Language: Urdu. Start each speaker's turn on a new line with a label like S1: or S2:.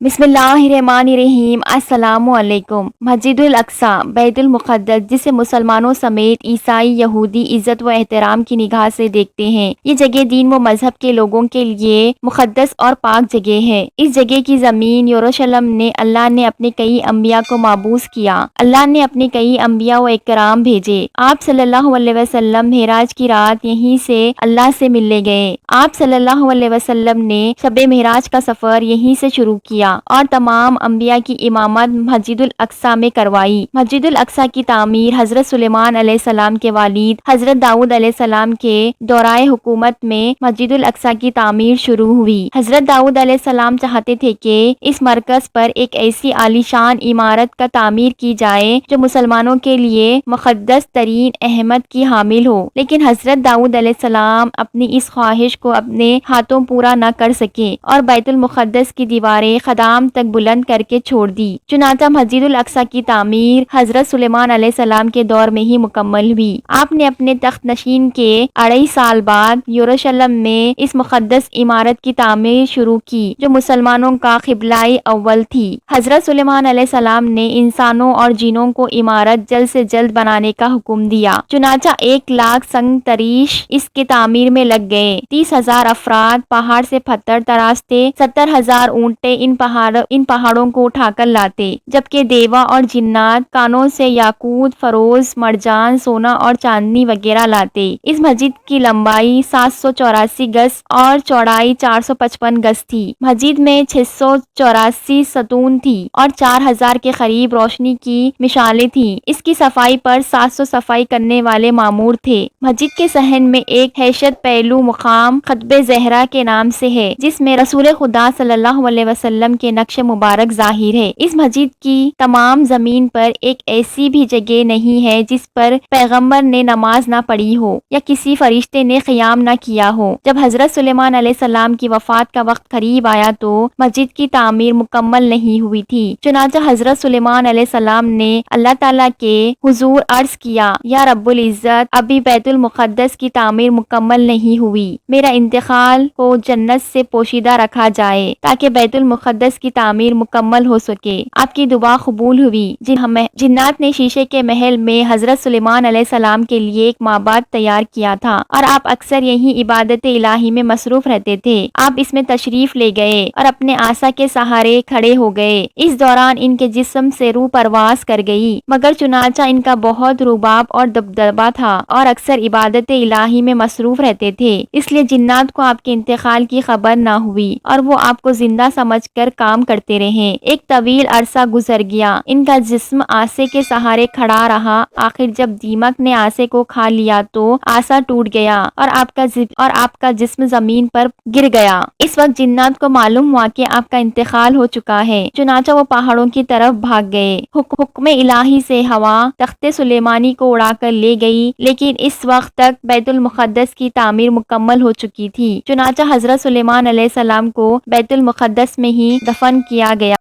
S1: بسم اللہ الرحمن الرحیم۔ السلام علیکم۔ مسجد الاقصی بیت المقدس، جسے مسلمانوں سمیت عیسائی یہودی عزت و احترام کی نگاہ سے دیکھتے ہیں، یہ جگہ دین و مذہب کے لوگوں کے لیے مقدس اور پاک جگہ ہے۔ اس جگہ کی زمین یروشلم نے اللہ نے اپنے کئی انبیاء کو مابوس کیا۔ اللہ نے اپنے کئی انبیاء و اکرام بھیجے۔ آپ صلی اللہ علیہ وسلم معراج کی رات یہیں سے اللہ سے ملنے گئے۔ آپ صلی اللہ علیہ وسلم نے شب معراج کا سفر یہیں سے شروع کیا اور تمام انبیاء کی امامت مسجد الاقصی میں کروائی۔ مسجد الاقصی کی تعمیر حضرت سلیمان علیہ السلام کے والد حضرت داؤد علیہ السلام کے دورہ حکومت میں مسجد الاقصی کی تعمیر شروع ہوئی۔ حضرت داؤد علیہ السلام چاہتے تھے کہ اس مرکز پر ایک ایسی عالی شان عمارت کا تعمیر کی جائے جو مسلمانوں کے لیے مقدس ترین اہمیت کی حامل ہو، لیکن حضرت داؤد علیہ السلام اپنی اس خواہش کو اپنے ہاتھوں پورا نہ کر سکے اور بیت المقدس کی دیواریں خدام تک بلند کر کے چھوڑ دی۔ چنانچہ مسجد الاقصی کی تعمیر حضرت سلیمان علیہ السلام کے دور میں ہی مکمل ہوئی۔ آپ نے اپنے تخت نشین کے 2.5 سال بعد یروشلم میں اس مقدس عمارت کی تعمیر شروع کی جو مسلمانوں کا قبلہ اول تھی۔ حضرت سلیمان علیہ السلام نے انسانوں اور جنوں کو عمارت جلد سے جلد بنانے کا حکم دیا، چنانچہ 1 لاکھ سنگ تریش اس کے تعمیر میں لگ گئے۔ 30,000 افراد پہاڑ سے پتھر تراشتے، 70,000 اونٹیں ان پہاڑوں کو اٹھا کر لاتے، جبکہ دیوا اور جنات کانوں سے یاقوت، فیروز، مرجان، سونا اور چاندنی وغیرہ لاتے۔ اس مسجد کی لمبائی 784 گز اور چوڑائی 455 گز تھی۔ مسجد میں 684 ستون تھی اور 4,000 کے قریب روشنی کی مشعلیں تھیں۔ اس کی صفائی پر 700 صفائی کرنے والے مامور تھے۔ مسجد کے صحن میں ایک حیشت پہلو مقام خطب زہرا کے نام سے ہے، جس میں رسول خدا صلی اللہ علیہ وسلم کے نقش مبارک ظاہر ہے۔ اس مسجد کی تمام زمین پر ایک ایسی بھی جگہ نہیں ہے جس پر پیغمبر نے نماز نہ پڑھی ہو یا کسی فرشتے نے قیام نہ کیا ہو۔ جب حضرت سلیمان علیہ السلام کی وفات کا وقت قریب آیا تو مسجد کی تعمیر مکمل نہیں ہوئی تھی، چنانچہ حضرت سلیمان علیہ السلام نے اللہ تعالیٰ کے حضور عرض کیا، یا رب العزت، ابھی بیت المقدس کی تعمیر مکمل نہیں ہوئی، میرا انتقال کو جنت سے پوشیدہ رکھا جائے تاکہ بیت المقدس کی تعمیر مکمل ہو سکے۔ آپ کی دعا قبول ہوئی۔ جنات نے شیشے کے محل میں حضرت سلیمان علیہ السلام کے لیے ایک معبد تیار کیا تھا اور آپ اکثر یہیں عبادت الہی میں مصروف رہتے تھے۔ آپ اس میں تشریف لے گئے اور اپنے عصا کے سہارے کھڑے ہو گئے۔ اس دوران ان کے جسم سے روح پرواز کر گئی، مگر چنانچہ ان کا بہت رباب اور دبدبہ تھا اور اکثر عبادت الہی میں مصروف رہتے تھے، اس لیے جنات کو آپ کے انتقال کی خبر نہ ہوئی اور وہ آپ کو زندہ سمجھ کر کام کرتے رہے۔ ایک طویل عرصہ گزر گیا، ان کا جسم عصا کے سہارے کھڑا رہا۔ آخر جب دیمک نے عصا کو کھا لیا تو عصا ٹوٹ گیا اور آپ کا جسم زمین پر گر گیا۔ اس وقت جنات کو معلوم ہوا کہ آپ کا انتقال ہو چکا ہے، چنانچہ وہ پہاڑوں کی طرف بھاگ گئے۔ حکم الہی سے ہوا تخت سلیمانی کو اڑا کر لے گئی، لیکن اس وقت تک بیت المقدس کی تعمیر مکمل ہو چکی تھی، چنانچہ حضرت سلیمان علیہ السلام کو بیت المقدس میں ہی دفن کیا گیا۔